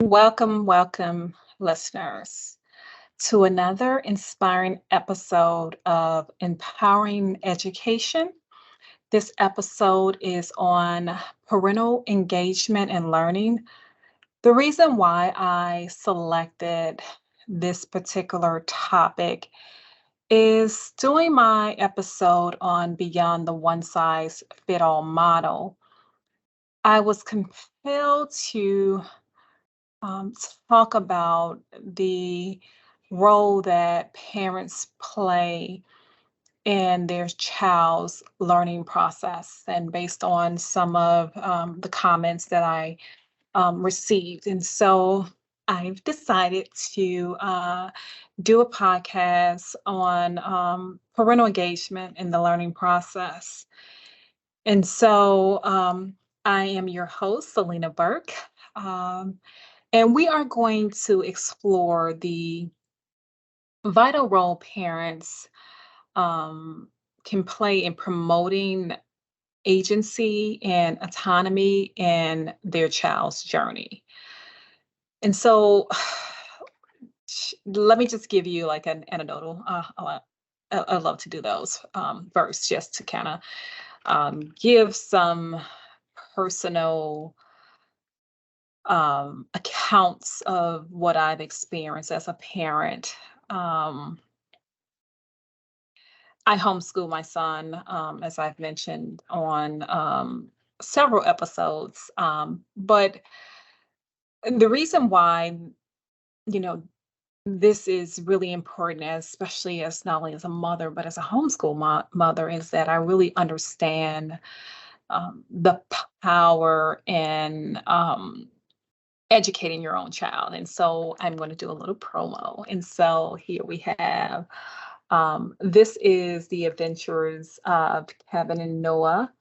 Welcome, listeners, to another inspiring episode of Empowering Education. This episode is on parental engagement and learning. The reason why I selected this particular topic is doing my episode on Beyond the One Size Fit All model. I was compelled to talk about the role that parents play in their child's learning process, and based on some of the comments that I received. And so I've decided to do a podcast on parental engagement in the learning process. And so I am your host, Selena Burke. Um, and we are going to explore the vital role parents um, can play in promoting agency and autonomy in their child's journey. And so let me just give you like an anecdotal. I love to do those first, just to kind of give some personal accounts of what I've experienced as a parent. Um, I homeschool my son, as I've mentioned on several episodes. But the reason why, you know, this is really important, especially as not only as a mother, but as a homeschool mother, is that I really understand the power in educating your own child. And so I'm going to do a little promo. And so here we have this is The Adventures of Kevin and Noah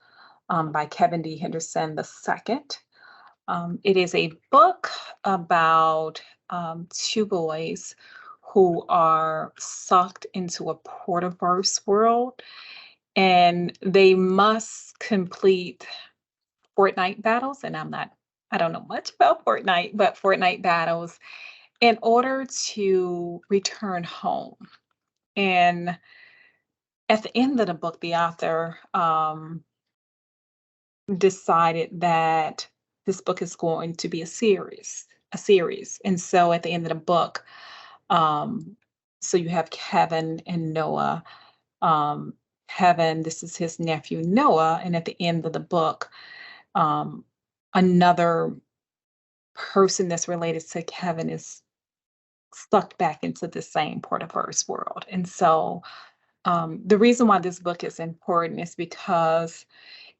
by Kevin D. Henderson II. It is a book about two boys who are sucked into a portiverse world, and they must complete Fortnite battles. And I don't know much about Fortnite, but Fortnite battles in order to return home. And at the end of the book, the author decided that this book is going to be a series. And so at the end of the book, um, so you have Kevin and Noah. Um, Kevin, this is his nephew Noah, and at the end of the book, um, another person that's related to Kevin is sucked back into the same Portiverse world. And so the reason why this book is important is because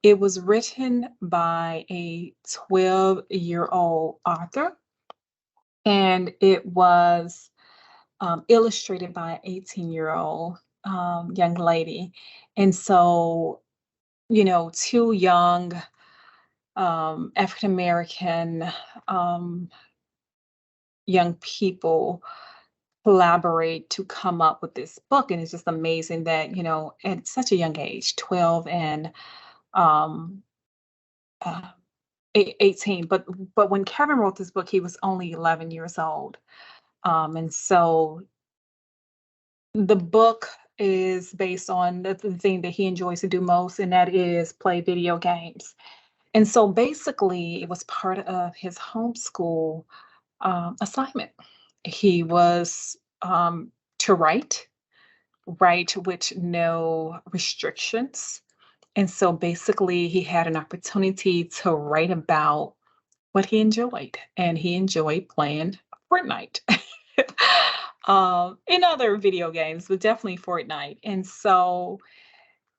it was written by a 12-year-old author, and it was illustrated by an 18-year-old young lady. And so, two young African American um, young people collaborate to come up with this book. And it's just amazing that, at such a young age, 12 and um, uh, 18. But when Kevin wrote this book, he was only 11 years old. And so the book is based on the thing that he enjoys to do most, and that is play video games. And so basically, it was part of his homeschool assignment. He was to write with no restrictions. And so basically, he had an opportunity to write about what he enjoyed, and he enjoyed playing Fortnite. In other video games, but definitely Fortnite. And so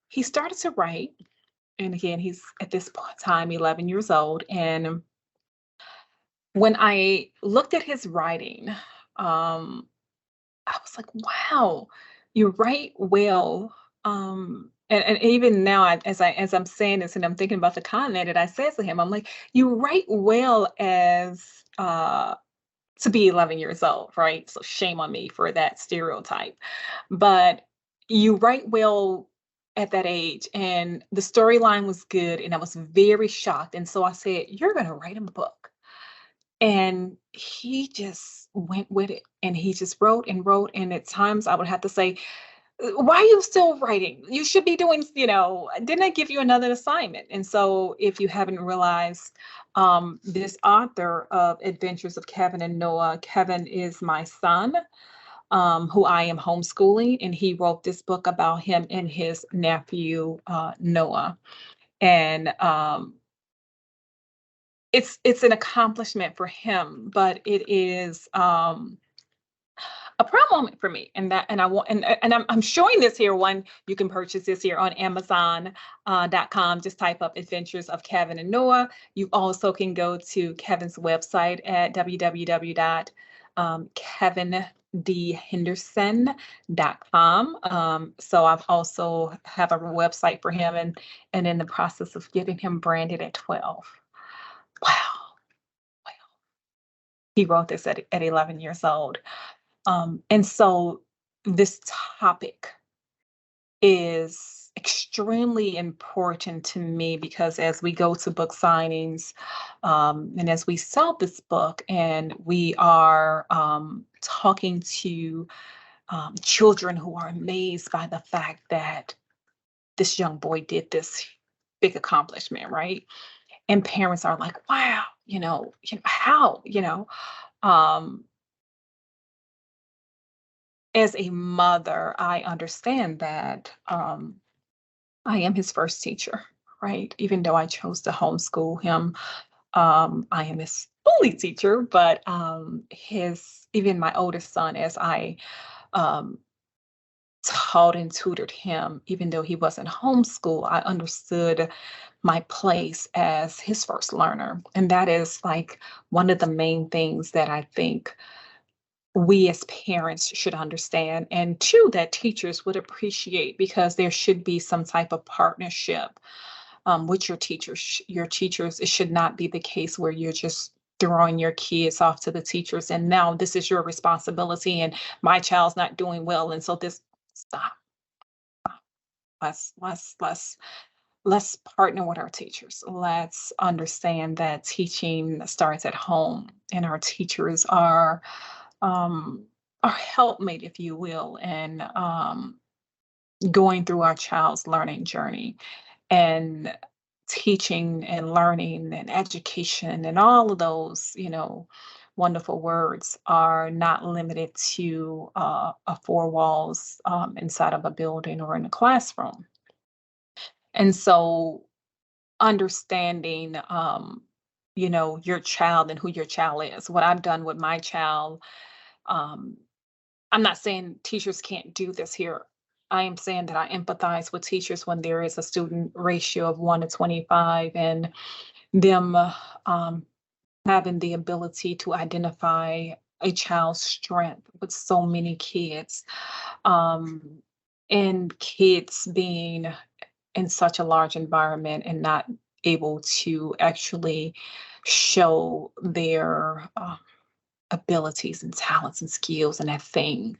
he started to write. And again, he's at this time 11 years old. And when I looked at his writing, I was like, wow, you write well. And even now, as I'm saying this and I'm thinking about the comment that I said to him, I'm like, you write well as to be 11 years old, right? So shame on me for that stereotype. But you write well at that age, and the storyline was good, and I was very shocked. And so I said, you're going to write a book. And he just went with it, and he just wrote and wrote, and at times I would have to say, why are you still writing? You should be doing, didn't I give you another assignment?" And so if you haven't realized, this author of Adventures of Kevin and Noah, Kevin is my son, who I am homeschooling, and he wrote this book about him and his nephew, Noah. And it's an accomplishment for him, but it is, a proud moment for me, and I want, and I'm showing this here. One, you can purchase this here on Amazon, .com. Just type up Adventures of Kevin and Noah. You also can go to Kevin's website at www dot kevindhenderson.com. So I've also have a website for him, and in the process of getting him branded at 12. Wow, wow. He wrote this at 11 years old. And so this topic is extremely important to me because as we go to book signings, and as we sell this book, and we are, talking to, children who are amazed by the fact that this young boy did this big accomplishment, right? And parents are like, "Wow, how?" Um, as a mother, I understand that, I am his first teacher, right? Even though I chose to homeschool him, I am his only teacher, but, his even my oldest son, as I, um, taught and tutored him, even though he wasn't homeschool, I understood my place as his first learner, and that is, like, one of the main things that I think we as parents should understand, and two, that teachers would appreciate, because there should be some type of partnership, with your teachers. Your teachers, it should not be the case where you're just throwing your kids off to the teachers, and now this is your responsibility, and my child's not doing well, and so this, stop. Let's partner with our teachers. Let's understand that teaching starts at home, and our teachers um, are helpmate, if you will, and, going through our child's learning journey, and teaching and learning and education and all of those, wonderful words are not limited to, four walls, inside of a building or in a classroom. And so understanding, your child and who your child is. What I've done with my child, um, I'm not saying teachers can't do this here. I am saying that I empathize with teachers when there is a student ratio of 1 to 25, and them, um, having the ability to identify a child's strength with so many kids, um, and kids being in such a large environment and not able to actually show their, abilities and talents and skills and that thing.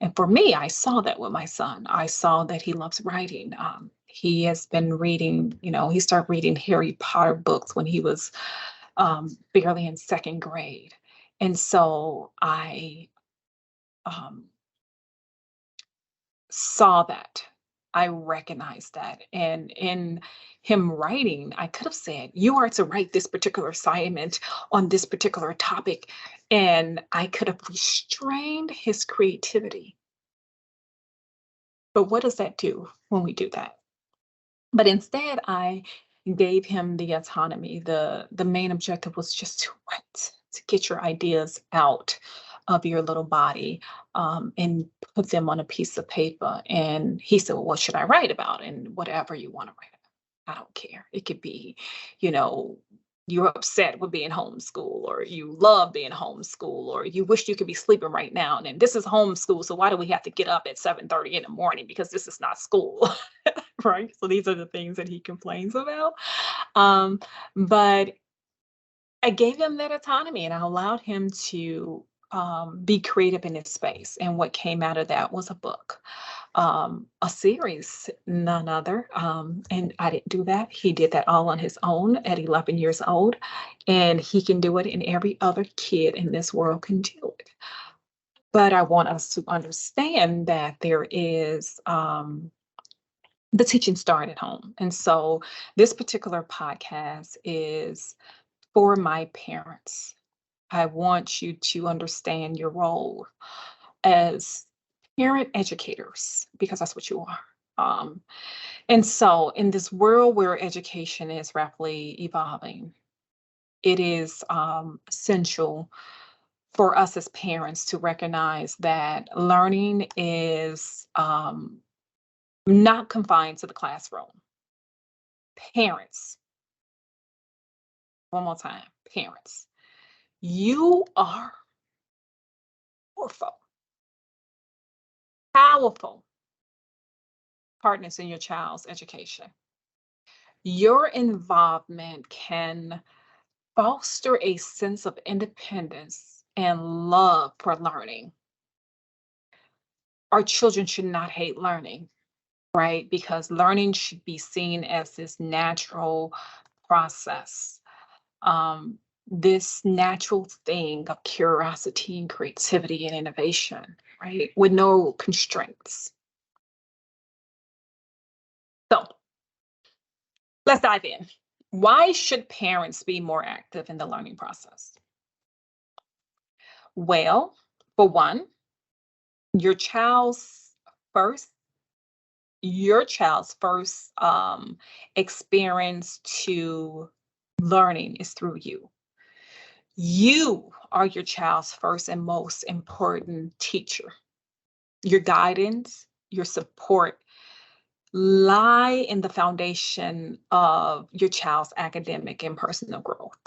And for me, I saw that with my son. I saw that he loves writing. He has been reading, he started reading Harry Potter books when he was, barely in second grade. And so I, um, saw that. I recognized that. And in him writing, I could have said, "You are to write this particular assignment on this particular topic." And I could have restrained his creativity. But what does that do when we do that? But instead, I gave him the autonomy. The main objective was just to write, to get your ideas out of your little body, and put them on a piece of paper. And he said, "Well, what should I write about?" And whatever you want to write about. I don't care. It could be, you know, you're upset with being homeschooled, or you love being homeschooled, or you wish you could be sleeping right now. And this is homeschool, so why do we have to get up at 7:30 in the morning? Because this is not school. Right? So these are the things that he complains about. Um, but I gave him that autonomy, and I allowed him to, be creative in his space. And what came out of that was a book, a series, none other. And I didn't do that. He did that all on his own at 11 years old. And he can do it, and every other kid in this world can do it. But I want us to understand that there is the teaching start at home. And so this particular podcast is for my parents. I want you to understand your role as parent educators, because that's what you are. And so, in this world where education is rapidly evolving, it is essential for us as parents to recognize that learning is not confined to the classroom. Parents, one more time, parents, you are powerful, powerful partners in your child's education. Your involvement can foster a sense of independence and love for learning. Our children should not hate learning, right? Because learning should be seen as this natural process, this natural thing of curiosity and creativity and innovation, right? With no constraints. So let's dive in. Why should parents be more active in the learning process? Well, for one, your child's first your child's first experience to learning is through you. You are your child's first and most important teacher. Your guidance, your support lie in the foundation of your child's academic and personal growth.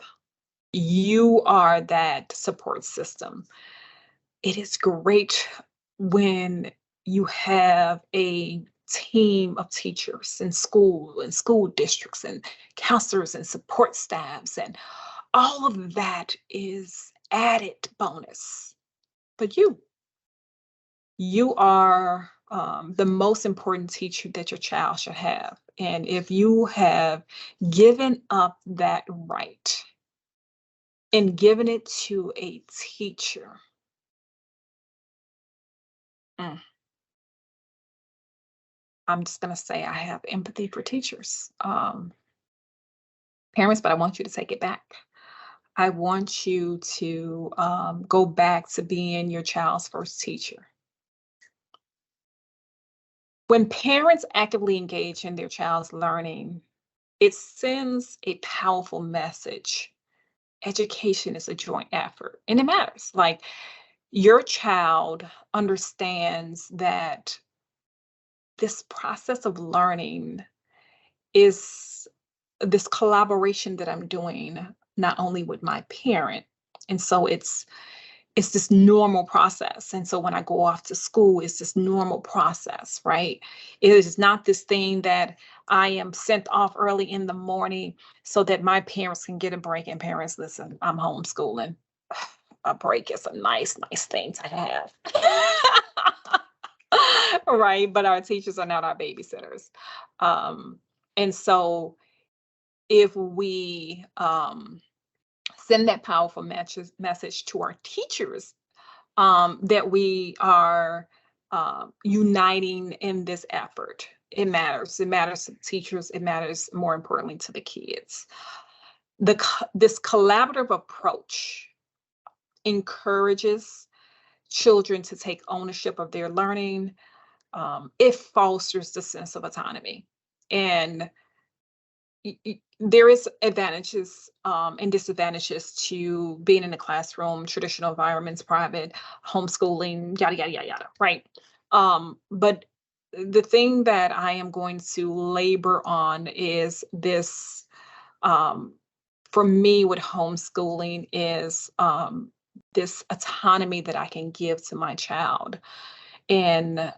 You are that support system. It is great when you have a team of teachers in school and school districts and counselors and support staffs, and all of that is added bonus. But you are the most important teacher that your child should have. And if you have given up that right and given it to a teacher, mm, I'm just going to say I have empathy for teachers, parents, but I want you to take it back. I want you to go back to being your child's first teacher. When parents actively engage in their child's learning, it sends a powerful message. Education is a joint effort, and it matters. Like, your child understands that this process of learning is this collaboration that I'm doing not only with my parent, and so it's this normal process. And so when I go off to school, it's this normal process, right? It is not this thing that I am sent off early in the morning so that my parents can get a break. And parents, listen, I'm homeschooling. A break is a nice thing to have. Right. But our teachers are not our babysitters. And so if we send that powerful message to our teachers, that we are uniting in this effort. It matters. It matters to the teachers. It matters, more importantly, to the kids. This collaborative approach encourages children to take ownership of their learning. It fosters the sense of autonomy. And there is advantages and disadvantages to being in a classroom, traditional environments, private, homeschooling, yada yada yada yada, right? But the thing that I am going to labor on is this, for me with homeschooling, is this autonomy that I can give to my child. And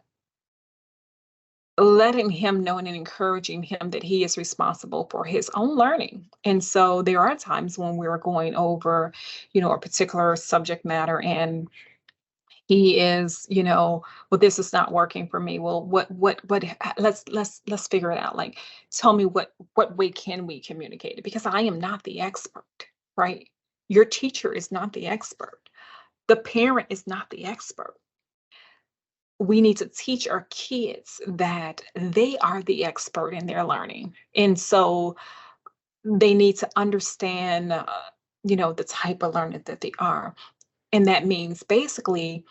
letting him know and encouraging him that he is responsible for his own learning. And so there are times when we're going over, a particular subject matter, and he is, well, this is not working for me. Well, let's figure it out. Like, tell me what way can we communicate it? Because I am not the expert, right? Your teacher is not the expert. The parent is not the expert. We need to teach our kids that they are the expert in their learning. And so they need to understand, the type of learner that they are. And that means basically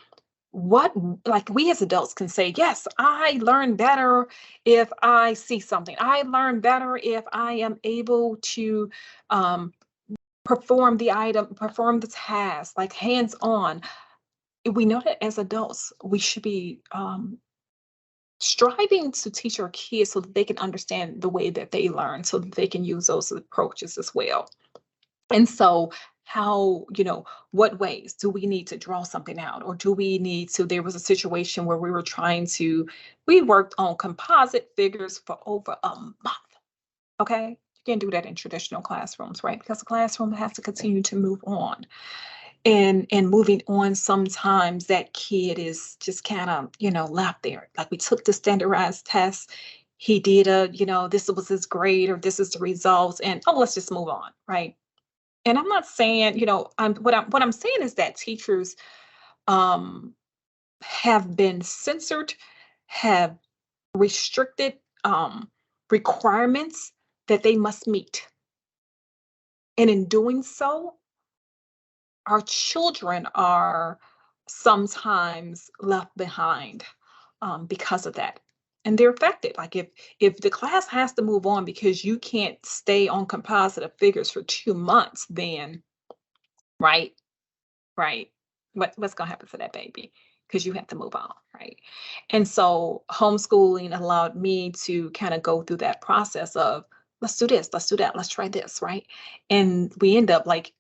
what, like, we as adults can say, yes, I learn better if I see something. I learn better if I am able to um, perform the task, like hands on. We know that as adults, we should be striving to teach our kids so that they can understand the way that they learn, so that they can use those approaches as well. And so, how, what ways do we need to draw something out? Or do we need to? There was a situation where we worked on composite figures for over a month. Okay. You can't do that in traditional classrooms, right? Because the classroom has to continue to move on. And moving on, sometimes that kid is just kind of, left there. Like, we took the standardized test. He did this was his grade, or this is the results, and oh, let's just move on, right? And I'm not saying, what I'm saying is that teachers um have been censored, have restricted requirements that they must meet. And in doing so, our children are sometimes left behind because of that. And they're affected. Like, if the class has to move on because you can't stay on composite figures for 2 months, then right, right. What's gonna happen to that baby? Because you have to move on, right? And so homeschooling allowed me to kind of go through that process of, let's do this, let's do that, let's try this, right? And we end up, like,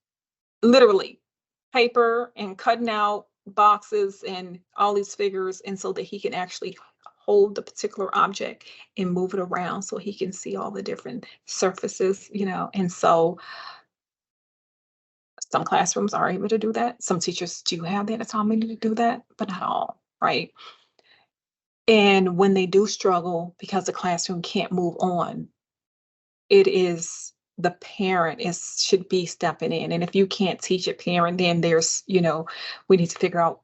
literally paper and cutting out boxes and all these figures, and so that he can actually hold the particular object and move it around so he can see all the different surfaces. And so some classrooms are able to do that. Some teachers do have the autonomy to do that, but not all, right? And when they do struggle because the classroom can't move on, it is the parent is should be stepping in. And if you can't teach a parent, then we need to figure out,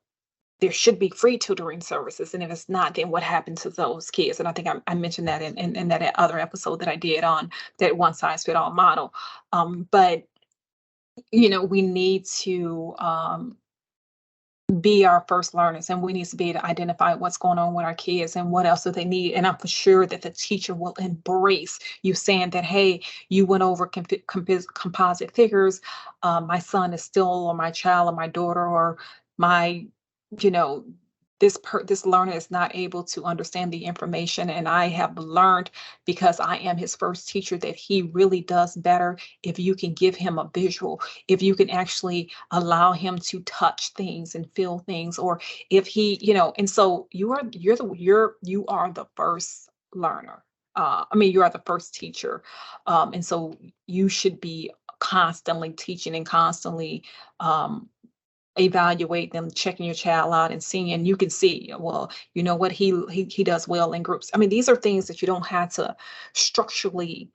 there should be free tutoring services. And if it's not, then what happened to those kids? And I think I mentioned that in that other episode that I did on that one size fit all model. But we need to be our first learners, and we need to be able to identify what's going on with our kids and what else do they need. And I'm for sure that the teacher will embrace you saying that, hey, you went over composite figures. My son is still, or my child, or my daughter, or my, you know, this learner is not able to understand the information, and I have learned, because I am his first teacher, that he really does better if you can give him a visual, if you can actually allow him to touch things and feel things, or if he, and so you are the first learner. You are the first teacher. And so you should be constantly teaching and constantly evaluate them, checking your child out and seeing, and you can see, well, you know what, he does well in groups. These are things that you don't have to structurally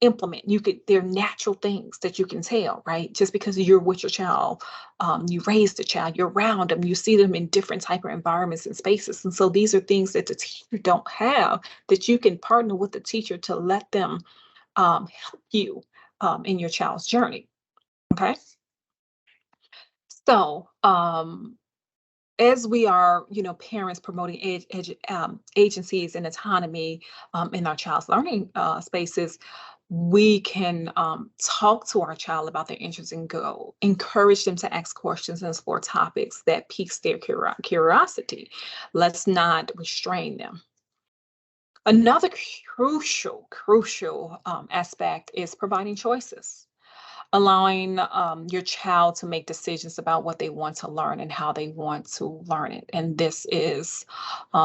implement. They're natural things that you can tell, right? Just because you're with your child, you raise the child, you're around them, you see them in different type of environments and spaces. And so these are things that the teacher don't have, that you can partner with the teacher to let them help you in your child's journey. Okay. So, as we are, parents promoting agencies and autonomy in our child's learning spaces, we can talk to our child about their interests and goal, encourage them to ask questions and explore topics that piques their curiosity. Let's not restrain them. Another crucial aspect is providing choices. allowing your child to make decisions about what they want to learn and how they want to learn it. And this is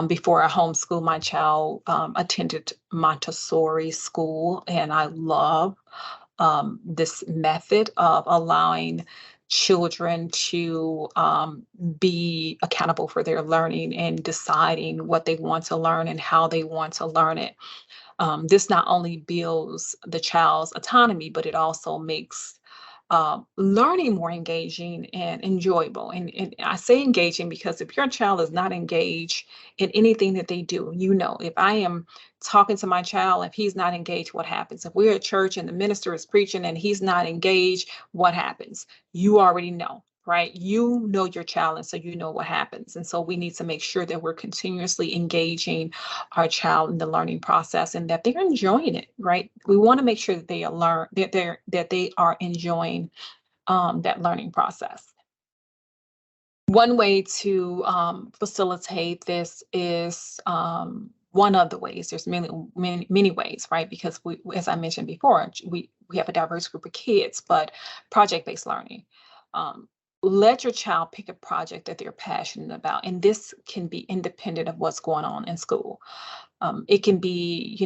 before I homeschool my child, attended Montessori school, and I love this method of allowing children to be accountable for their learning and deciding what they want to learn and how they want to learn it. This not only builds the child's autonomy, but it also makes learning more engaging and enjoyable. And I say engaging because if your child is not engaged in anything that they do, if I am talking to my child, if he's not engaged, what happens? If we're at church and the minister is preaching and he's not engaged, what happens? You already know. Right? You know your child, and so you know what happens. And so we need to make sure that we're continuously engaging our child in the learning process and that they're enjoying it, right? We want to make sure that they are that they are enjoying that learning process. One way to facilitate this is one of the ways. There's many ways, right? Because as I mentioned before, we have a diverse group of kids, but project-based learning. Um, Let your child pick a project that they're passionate about, and this can be independent of what's going on in school. It can be,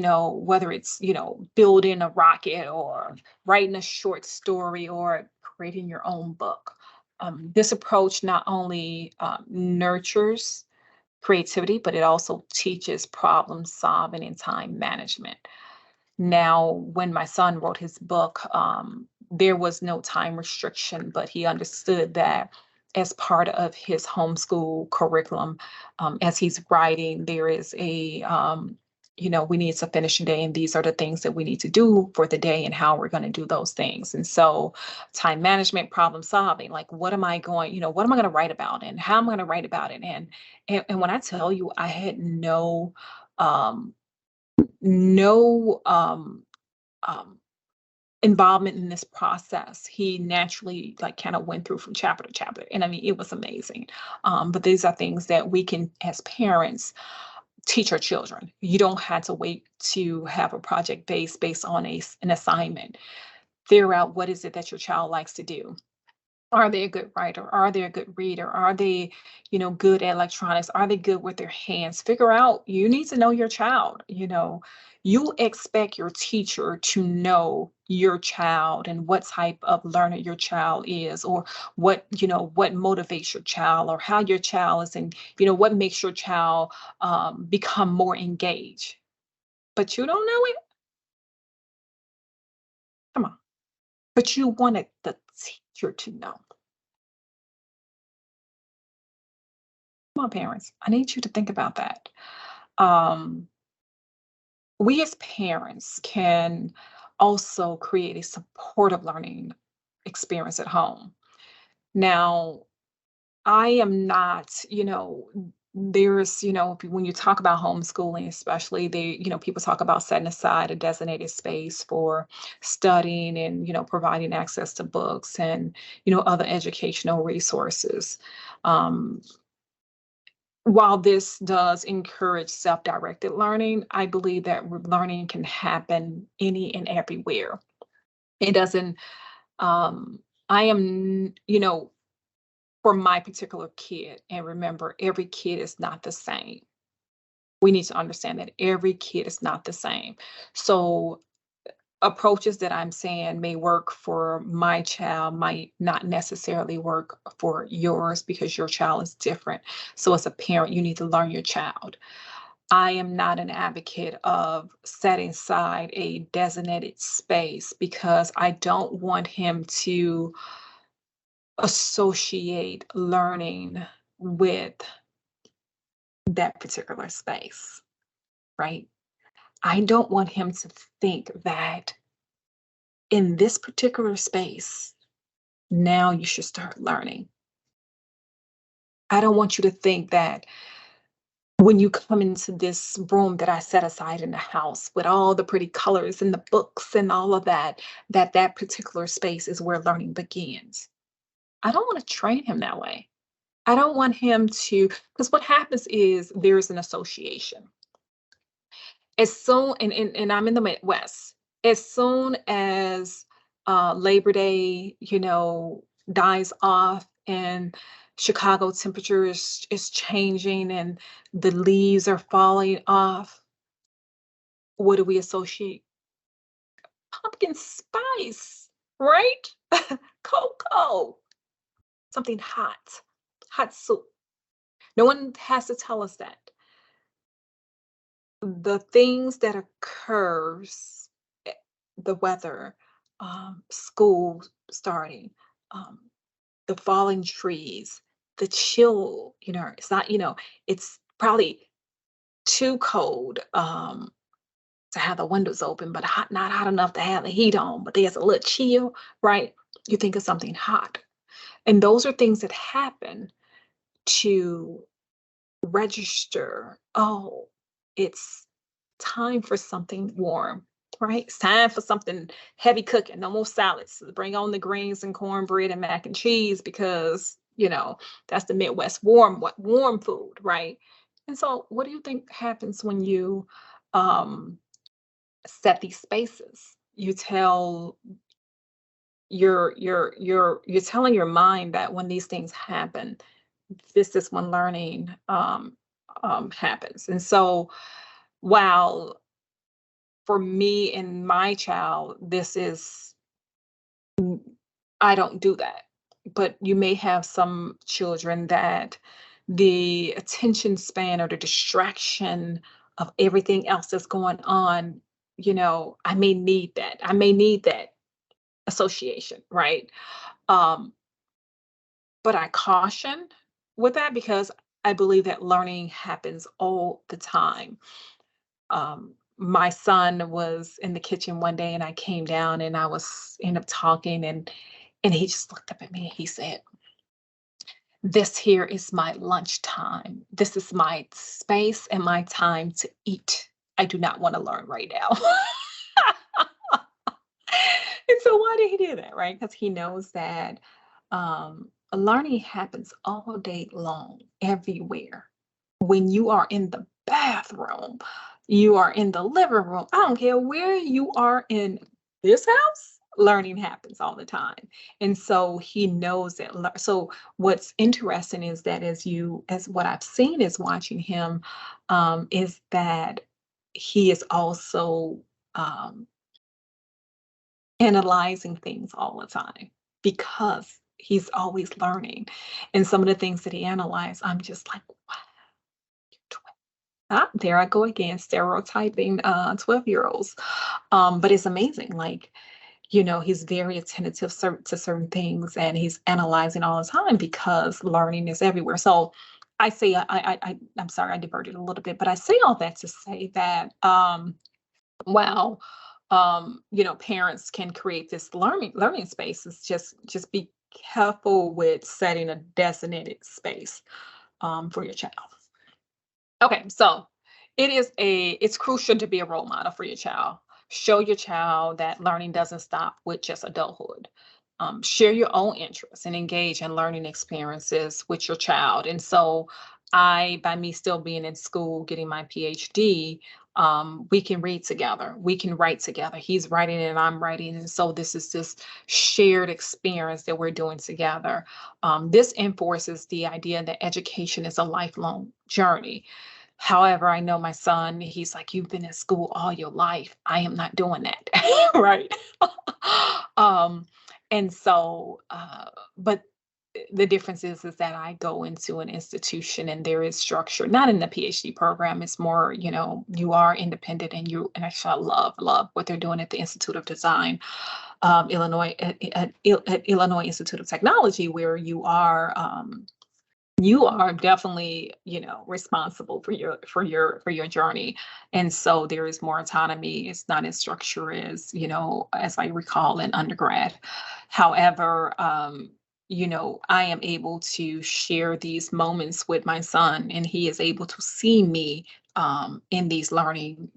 whether it's, building a rocket or writing a short story or creating your own book. This approach not only nurtures creativity, but it also teaches problem solving and time management. Now, when my son wrote his book, there was no time restriction, but he understood that as part of his homeschool curriculum, as he's writing, there is we need to finish a day, and these are the things that we need to do for the day and how we're going to do those things. And so, time management, problem solving, like what am I going to write about, and how am I going to write about it? And when I tell you, I had um, no um, involvement in this process. He naturally like kind of went through from chapter to chapter, and I mean it was amazing. But these are things that we can, as parents, teach our children. You don't have to wait to have a project based on an assignment. Figure out what is it that your child likes to do. Are they a good writer? Are they a good reader? Are they, good at electronics? Are they good with their hands? Figure out, you need to know your child. You expect your teacher to know your child and what type of learner your child is, or what motivates your child, or how your child is, and, what makes your child become more engaged. But you don't know it? Come on. But you wanted the teacher to know. Come on, parents. I need you to think about that. Um, we as parents can also create a supportive learning experience at home. Now, I am not, there's, when you talk about homeschooling, especially people talk about setting aside a designated space for studying and, providing access to books and, other educational resources. Um, While this does encourage self-directed learning, I believe that learning can happen any and everywhere. It doesn't, um, I am, for my particular kid, and remember, every kid is not the same. We need to understand that every kid is not the same. So approaches that I'm saying may work for my child might not necessarily work for yours because your child is different. So as a parent, you need to learn your child. I am not an advocate of setting aside a designated space because I don't want him to associate learning with that particular space, right? I don't want him to think that in this particular space, now you should start learning. I don't want you to think that when you come into this room that I set aside in the house with all the pretty colors and the books and all of that, that particular space is where learning begins. I don't want to train him that way. I don't want him to, because what happens is there's an association. As soon, and I'm in the Midwest, as soon as Labor Day, dies off and Chicago temperature is changing and the leaves are falling off, what do we associate? Pumpkin spice, right? Cocoa, something hot, hot soup. No one has to tell us that. The things that occurs, eh, the weather, school starting, um, the falling trees, the chill, it's not, it's probably too cold to have the windows open, but not hot enough to have the heat on, but there's a little chill, right? You think of something hot. And those are things that happen to register, oh, it's time for something warm, right? It's time for something heavy cooking. No more salads. Bring on the greens and cornbread and mac and cheese because, that's the Midwest warm food, right? And so what do you think happens when you um set these spaces? You tell you're telling your mind that when these things happen, this is when learning happens. And so while for me and my child, this is I don't do that. But you may have some children that the attention span or the distraction of everything else that's going on, I may need that. I may need that association, right? Um, but I caution with that because I believe that learning happens all the time. My son was in the kitchen one day and I came down and I was end up talking and he just looked up at me and he said, "This here is my lunchtime. This is my space and my time to eat. I do not want to learn right now." And so why did he do that, right? Because he knows that learning happens all day long, everywhere. When you are in the bathroom, you are in the living room, I don't care where you are in this house, learning happens all the time. And so he knows that. So what's interesting is that as what I've seen is watching him, is that he is also um, analyzing things all the time because he's always learning. And some of the things that he analyzed, I'm just like, wow. Ah, there I go again, stereotyping 12-year-olds. But it's amazing. Like, he's very attentive to certain things and he's analyzing all the time because learning is everywhere. So I say, I'm sorry, I diverted a little bit, but I say all that to say that wow, parents can create this learning space. It's just be careful with setting a designated space for your child. Okay, so it's crucial to be a role model for your child. Show your child that learning doesn't stop with just adulthood. Share your own interests and engage in learning experiences with your child. And so, by me still being in school, getting my PhD, we can read together. We can write together. He's writing and I'm writing. And so, this is this shared experience that we're doing together. This enforces the idea that education is a lifelong journey. However, I know my son, he's like, "You've been in school all your life. I am not doing that." Right? Um, and so, but the difference is that I go into an institution and there is structure, not in the PhD program. It's more, you are independent and actually I love what they're doing at the Institute of Design, Illinois, at Illinois Institute of Technology, where you are definitely responsible for your journey, and so there is more autonomy. It's not as structured as I recall in undergrad. However, I am able to share these moments with my son and he is able to see me in these learning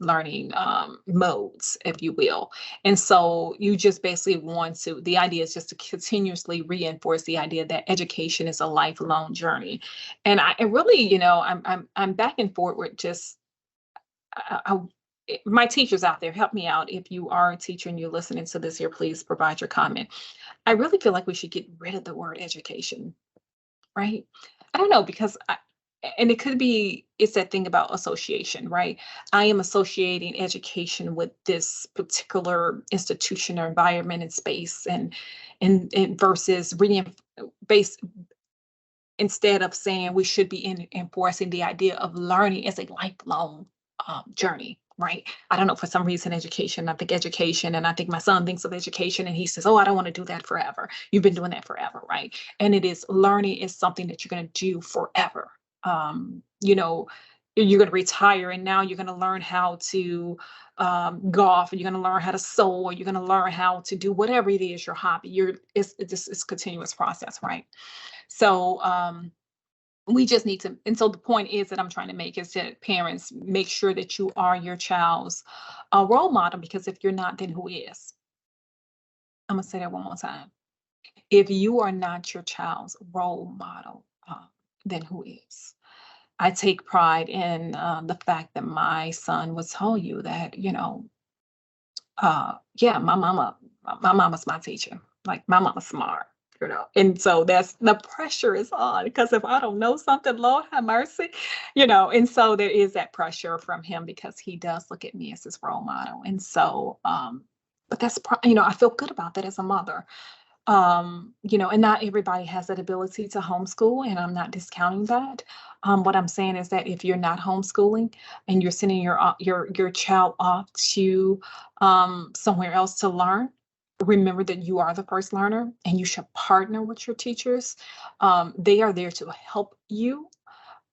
modes, if you will. And so you just basically the idea is just to continuously reinforce the idea that education is a lifelong journey. And I really, I'm back and forth with just, my teachers out there, help me out. If you are a teacher and you're listening to this here, please provide your comment. I really feel like we should get rid of the word education, right? I don't know, because and it could be, it's that thing about association, right? I am associating education with this particular institution or environment and space, and versus reading based, instead of saying we should be enforcing the idea of learning as a lifelong journey, right? I don't know, for some reason, education, I think education, and I think my son thinks of education and he says, oh, I don't want to do that forever. You've been doing that forever, right? And it is, learning is something that you're going to do forever. You know, you're going to retire and now you're going to learn how to golf, and you're going to learn how to sew, or you're going to learn how to do whatever it is your hobby. It's a continuous process, right? So we just need to, and so the point is that I'm trying to make is that parents, make sure that you are your child's role model, because if you're not, then who is? I'm gonna say that one more time. If you are not your child's role model, then who is? I take pride in the fact that my son would tell you that, yeah, my mama's my teacher. Like, my mama's smart, And so that's, the pressure is on, because if I don't know something, Lord have mercy, And so there is that pressure from him, because he does look at me as his role model. And so, but I feel good about that as a mother. And not everybody has that ability to homeschool, and I'm not discounting that. What I'm saying is that if you're not homeschooling and you're sending your child off to somewhere else to learn, remember that you are the first learner, and you should partner with your teachers. They are there to help you.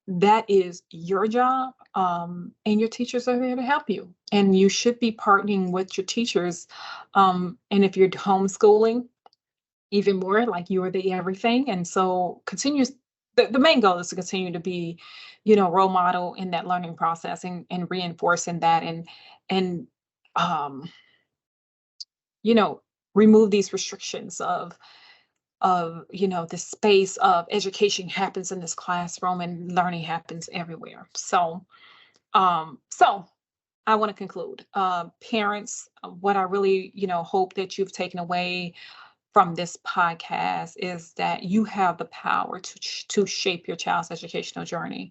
That is your job, and your teachers are there to help you. And you should be partnering with your teachers. And if you're homeschooling, even more, like, you are the everything. And so continues, the main goal is to continue to be, role model in that learning process, and reinforcing that, and um, you know, remove these restrictions of the space of education happens in this classroom and learning happens everywhere. So I want to conclude. Parents, what I really, hope that you've taken away from this podcast is that you have the power to shape your child's educational journey,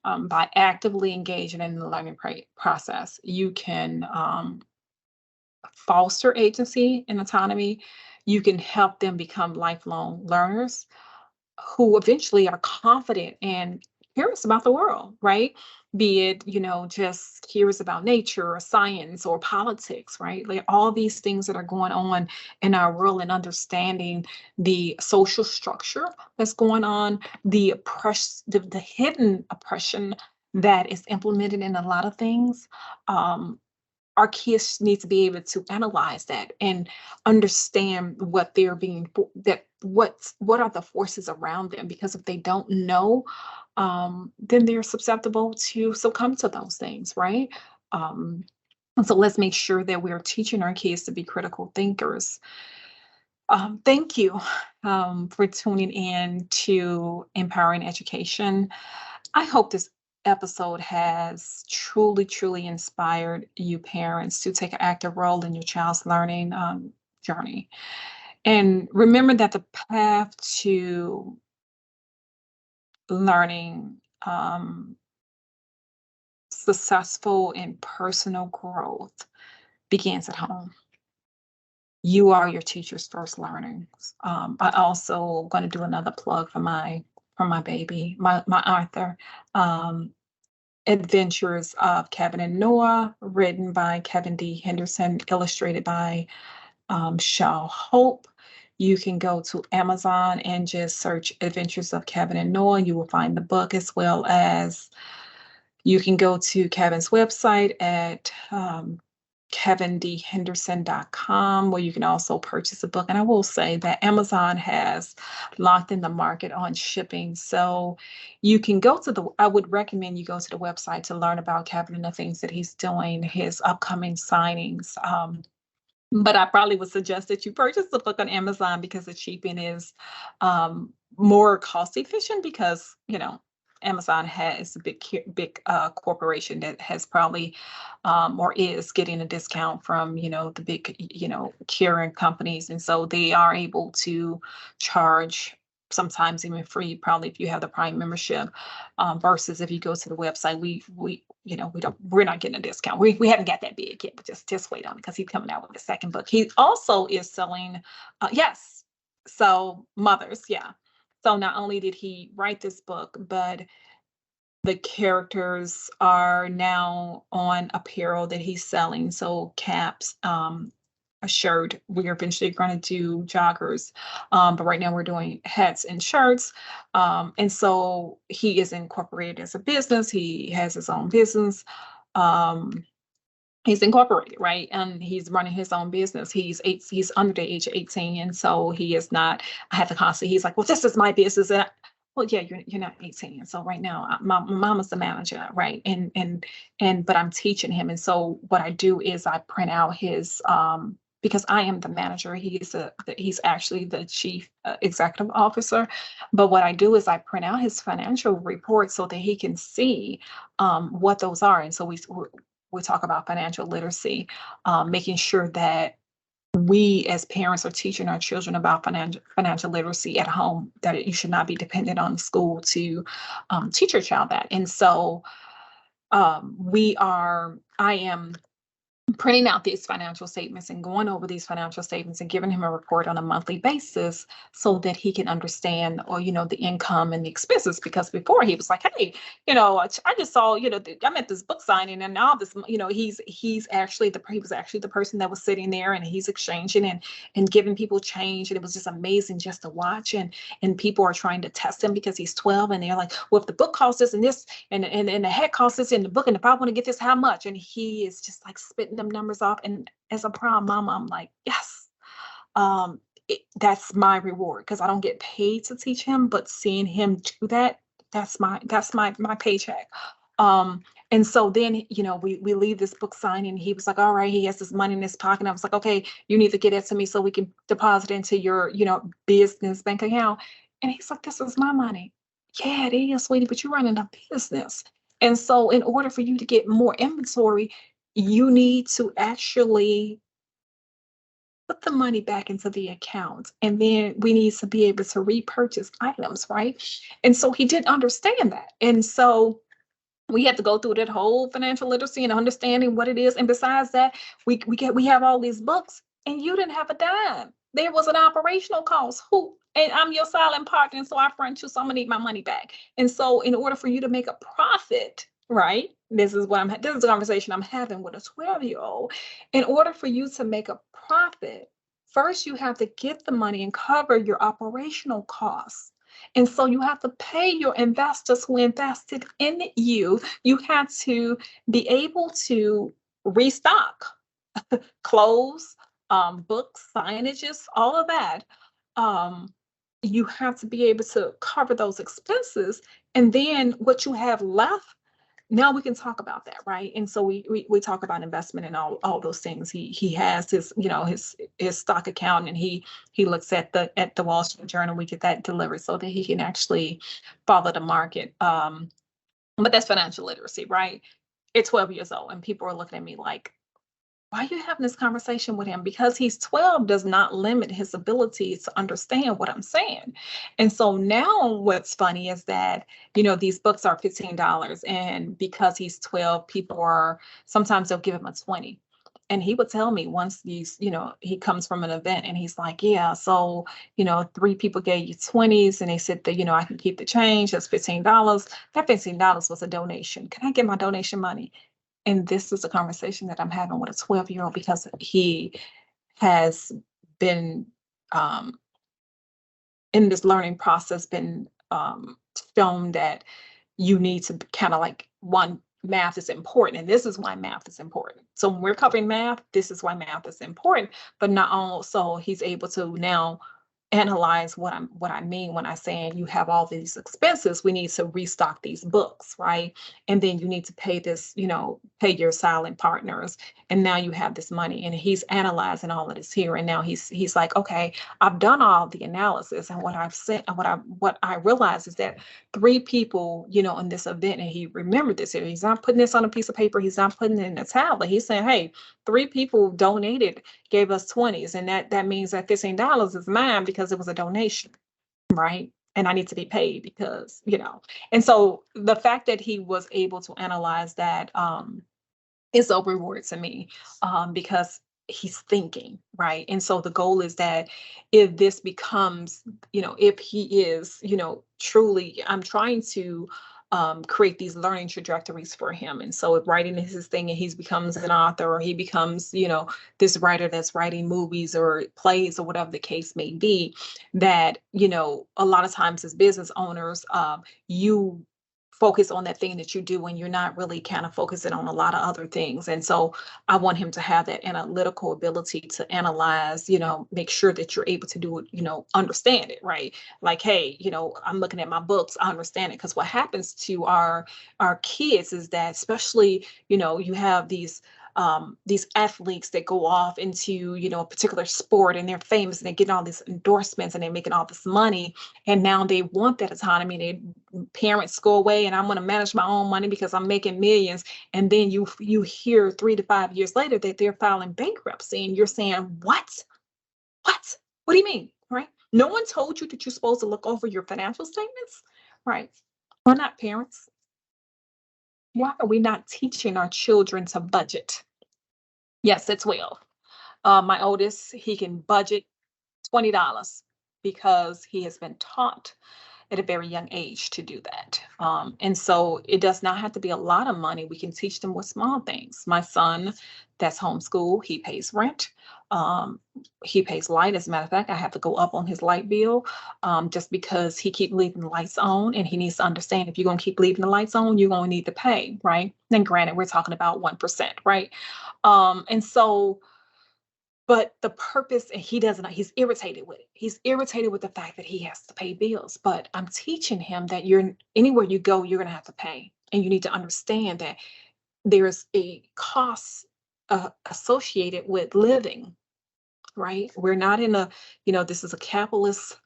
by actively engaging in the learning process. You can foster agency and autonomy. You can help them become lifelong learners who eventually are confident and curious about the world, right? Be it, just curious about nature or science or politics, right? Like, all these things that are going on in our world, and understanding the social structure that's going on, the hidden oppression that is implemented in a lot of things. Our kids need to be able to analyze that and understand what they're being that what are the forces around them, because if they don't know, then they're susceptible to succumb to those things, right? um, and so let's make sure that we're teaching our kids to be critical thinkers. Thank you, for tuning in to Empowering Education. I hope this episode has truly, truly inspired you parents to take an active role in your child's learning journey. And remember that the path to learning, successful and personal growth, begins at home. You are your teacher's first learners. I also going to do another plug for my baby, my Arthur. Um, Adventures of Kevin and Noah, written by Kevin D. Henderson, illustrated by Shaw Hope. You can go to Amazon and just search Adventures of Kevin and Noah. You will find the book, as well as you can go to Kevin's website at kevindhenderson.com, where you can also purchase a book. And I will say that Amazon has locked in the market on shipping. So you can I would recommend you go to the website to learn about Kevin and the things that he's doing, his upcoming signings. But I probably would suggest that you purchase the book on Amazon, because the shipping is more cost efficient, because, Amazon has a big corporation that has probably or is getting a discount from the big carrier companies, and so they are able to charge sometimes even free, probably if you have the Prime membership, versus if you go to the website, we're not getting a discount. We haven't got that big yet, but just wait on it because he's coming out with the second book. He also is selling, yes, so mothers, yeah. So not only did he write this book, but the characters are now on apparel that he's selling. So caps, a shirt. We're eventually going to do joggers, but right now we're doing hats and shirts. And so he is incorporated as a business. He has his own business. Um, he's incorporated, right? And he's running his own business. He's under the age of 18. And so he is not, I have to constantly, he's like, well, this is my business. And well, yeah, you're not 18. And so right now, my mama's the manager, right? But I'm teaching him. And so what I do is I print out his, because I am the manager, he's actually the chief executive officer. But what I do is I print out his financial report so that he can see what those are. And so we talk about financial literacy, making sure that we as parents are teaching our children about financial literacy at home, that you should not be dependent on school to teach your child that. And so I am printing out these financial statements and going over these financial statements and giving him a report on a monthly basis so that he can understand, or the income and the expenses. Because before he was like, hey, I just saw, I'm at this book signing, and now this, he was actually the person that was sitting there, and he's exchanging and giving people change, and it was just amazing just to watch. And people are trying to test him because he's 12, and they're like, well, if the book costs this and this, and the head costs this in the book, and if I want to get this, how much? And he is just like spitting them numbers off. And as a proud mama, I'm like, yes, that's my reward, because I don't get paid to teach him, but seeing him do that, that's my paycheck. And so then, we leave this book signing. He was like, all right, he has this money in his pocket. I was like, okay, you need to get it to me so we can deposit into your, business bank account. And he's like, this is my money. Yeah, it is, sweetie, but you're running a business. And so in order for you to get more inventory, you need to actually put the money back into the account. And then we need to be able to repurchase items, right? And so he didn't understand that. And so we had to go through that whole financial literacy and understanding what it is. And besides that, we have all these books, and you didn't have a dime. There was an operational cost. And I'm your silent partner, and so I front you, so I'm gonna need my money back. And so in order for you to make a profit, right? This is a conversation I'm having with a 12-year-old. In order for you to make a profit, first you have to get the money and cover your operational costs. And so you have to pay your investors who invested in you. You have to be able to restock clothes, books, signages, all of that. You have to be able to cover those expenses. And then what you have left, now we can talk about that, right? And so we talk about investment and all those things. He has his his stock account, and he looks at the Wall Street Journal. We get that delivered so that he can actually follow the market. But that's financial literacy, right? At 12 years old, and people are looking at me like, why are you having this conversation with him? Because he's 12 does not limit his ability to understand what I'm saying. And so now what's funny is that, these books are $15, and because he's 12, people are, sometimes they'll give him a 20. And he would tell me once he comes from an event, and he's like, yeah, so, 3 people gave you 20s, and they said that, I can keep the change. That's $15. That $15 was a donation. Can I get my donation money? And this is a conversation that I'm having with a 12-year-old, because he has been in this learning process, been shown that you need to kind of like, one, math is important. And this is why math is important. So when we're covering math, this is why math is important. But not also he's able to now analyze what I mean when I saying you have all these expenses. We need to restock these books, right? And then you need to pay this, pay your silent partners. And now you have this money. And he's analyzing all of this here. And now he's like, okay, I've done all the analysis. And what I've said, what I realized is that three people, in this event, and he remembered this here. He's not putting this on a piece of paper. He's not putting it in a tablet. He's saying, hey, three people donated, gave us 20s, and that means that $15 is mine because it was a donation, right? And I need to be paid because, and so the fact that he was able to analyze that is a reward to me, because he's thinking, right? And so the goal is that if this becomes, if he is, truly, I'm trying to create these learning trajectories for him. And so if writing is his thing and he becomes an author, or he becomes, this writer that's writing movies or plays or whatever the case may be, that, a lot of times as business owners, you focus on that thing that you do and you're not really kind of focusing on a lot of other things. And so I want him to have that analytical ability to analyze, make sure that you're able to do it, understand it, right? Like, hey, I'm looking at my books, I understand it. Because what happens to our kids is that, especially, you have these athletes that go off into, a particular sport, and they're famous and they're getting all these endorsements and they're making all this money. And now they want that autonomy. Their parents go away and I'm going to manage my own money because I'm making millions. And then you hear 3 to 5 years later that they're filing bankruptcy, and you're saying, what do you mean? Right? No one told you that you're supposed to look over your financial statements, right? We're not parents. Why are we not teaching our children to budget? Yes, it's well. My oldest, he can budget $20 because he has been taught at a very young age to do that. And so it does not have to be a lot of money. We can teach them with small things. My son, that's homeschool, he pays rent. Um, he pays light. As a matter of fact, I have to go up on his light bill, just because he keep leaving the lights on, and he needs to understand if you're going to keep leaving the lights on, you're going to need to pay, right? Then granted, we're talking about 1%, right? And so, but the purpose, and he doesn't, he's irritated with it. He's irritated with the fact that he has to pay bills. But I'm teaching him that you're anywhere you go, you're going to have to pay. And you need to understand that there's a cost associated with living, right? We're not in a, this is a capitalist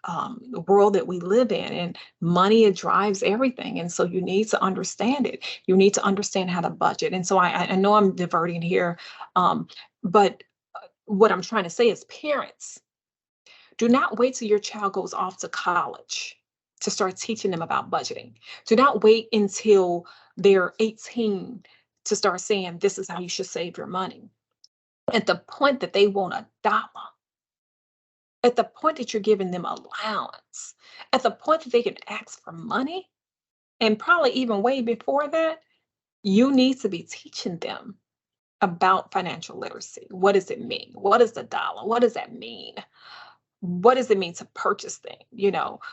world that we live in, and money, it drives everything. And so you need to understand it. You need to understand how to budget. And so I know I'm diverting here, but what I'm trying to say is, parents, do not wait till your child goes off to college to start teaching them about budgeting. Do not wait until they're 18 to start saying, this is how you should save your money. At the point that they want a dollar, at the point that you're giving them allowance, at the point that they can ask for money, and probably even way before that, you need to be teaching them about financial literacy. What does it mean? What is the dollar? What does that mean? What does it mean to purchase things?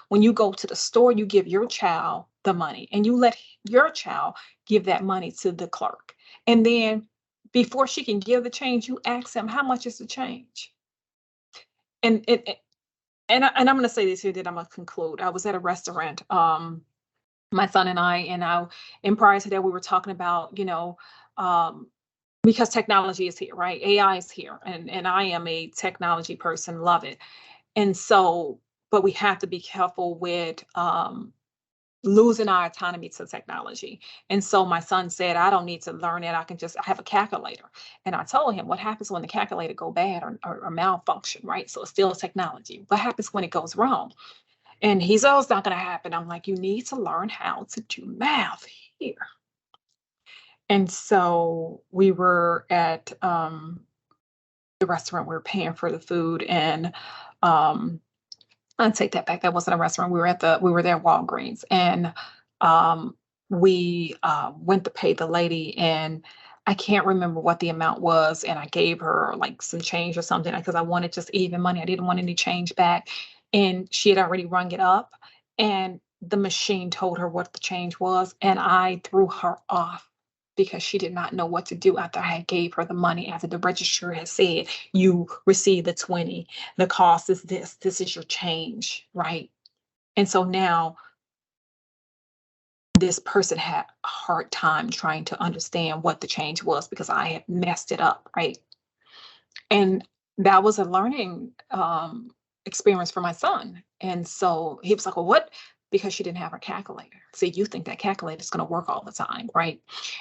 When you go to the store, you give your child the money, and you let your child give that money to the clerk. And then before she can give the change, you ask them, how much is the change? And I'm going to say this here, then I'm going to conclude. I was at a restaurant, my son and prior to that, we were talking about, um, because technology is here, right? AI is here, and I am a technology person, love it. And so, but we have to be careful with losing our autonomy to technology. And so my son said, I don't need to learn it. I have a calculator. And I told him, what happens when the calculator go bad or malfunction, right? So it's still technology. What happens when it goes wrong? And he said, oh, it's not going to happen. I'm like, you need to learn how to do math here. And so we were at the restaurant, we were paying for the food, and I take that back. That wasn't a restaurant. We were there at Walgreens, and we went to pay the lady, and I can't remember what the amount was, and I gave her like some change or something because I wanted just even money. I didn't want any change back, and she had already rung it up, and the machine told her what the change was, and I threw her off. because she did not know what to do after I gave her the money, after the registrar had said, you received the 20, the cost is this is your change, right? And so now this person had a hard time trying to understand what the change was because I had messed it up, right? And that was a learning experience for my son. And so he was like, well, what? Because she didn't have her calculator. See, you think that calculator is going to work all the time, right?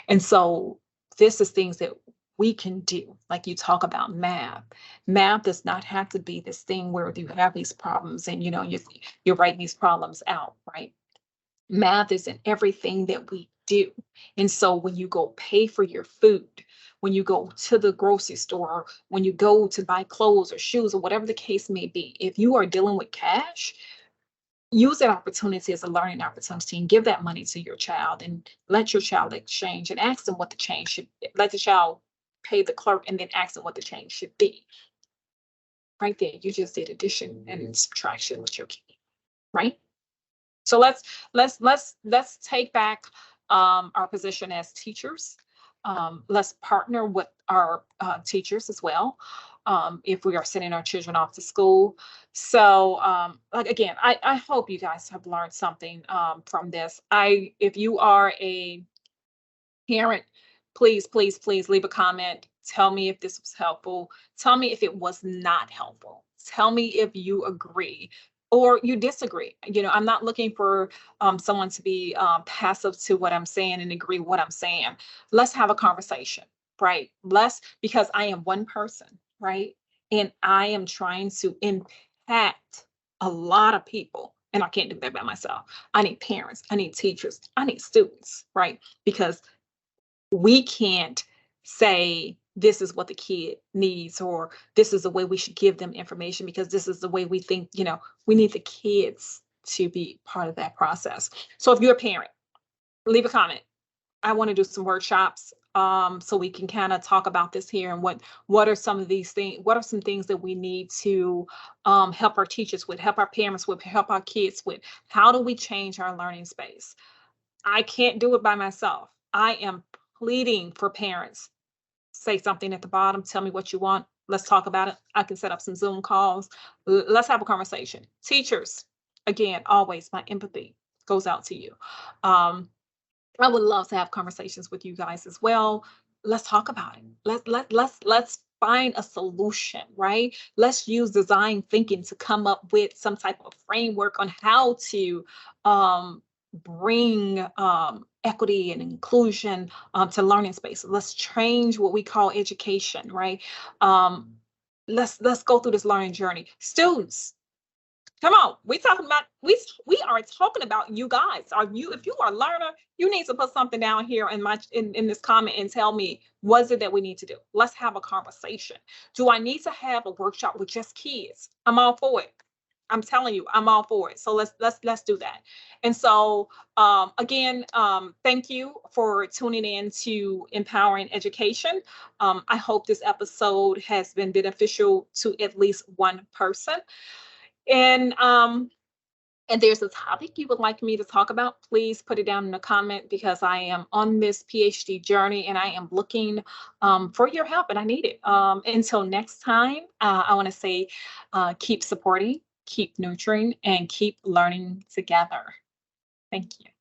And so this is things that we can do. Like you talk about math. Math does not have to be this thing where you have these problems and you're writing these problems out, right? Math is in everything that we do. And so when you go pay for your food, when you go to the grocery store, when you go to buy clothes or shoes or whatever the case may be, if you are dealing with cash, use that opportunity as a learning opportunity and give that money to your child and let your child exchange and ask them what the change should be. Let the child pay the clerk and then ask them what the change should be. Right there, you just did addition and subtraction with your kid, right? So let's take back our position as teachers. Let's partner with our teachers as well if we are sending our children off to school. So like again, I hope you guys have learned something from this. If you are a parent, please, please, please leave a comment. Tell me if this was helpful. Tell me if it was not helpful. Tell me if you agree or you disagree. I'm not looking for someone to be passive to what I'm saying and agree what I'm saying. Let's have a conversation, right? Because I am one person, right? And I am trying to impact a lot of people. And I can't do that by myself. I need parents, I need teachers, I need students, right? Because we can't say this is what the kid needs or this is the way we should give them information because this is the way we think, we need the kids to be part of that process. So if you're a parent, leave a comment. I want to do some workshops so we can kind of talk about this here and what are some of these things, what are some things that we need to help our teachers with, help our parents with, help our kids with. How do we change our learning space? I can't do it by myself. I am pleading for parents. Say something at the bottom. Tell me what you want. Let's talk about it. I can set up some Zoom calls. Let's have a conversation. Teachers, again, always my empathy goes out to you. Um, I would love to have conversations with you guys as well. Let's talk about it. Let's find a solution, right? Let's use design thinking to come up with some type of framework on how to um, bring equity and inclusion to learning spaces. Let's change what we call education, right? Um, let's go through this learning journey. Students, come on, we are talking about you guys. Are you if you are a learner, you need to put something down here in this comment and tell me what is it that we need to do. Let's have a conversation. Do I need to have a workshop with just kids? I'm all for it. I'm telling you, I'm all for it. So let's do that. And so again, thank you for tuning in to Empowering Education. I hope this episode has been beneficial to at least one person. And there's a topic you would like me to talk about, please put it down in the comment because I am on this PhD journey and I am looking for your help and I need it. Until next time, I want to say keep supporting, keep nurturing, and keep learning together. Thank you.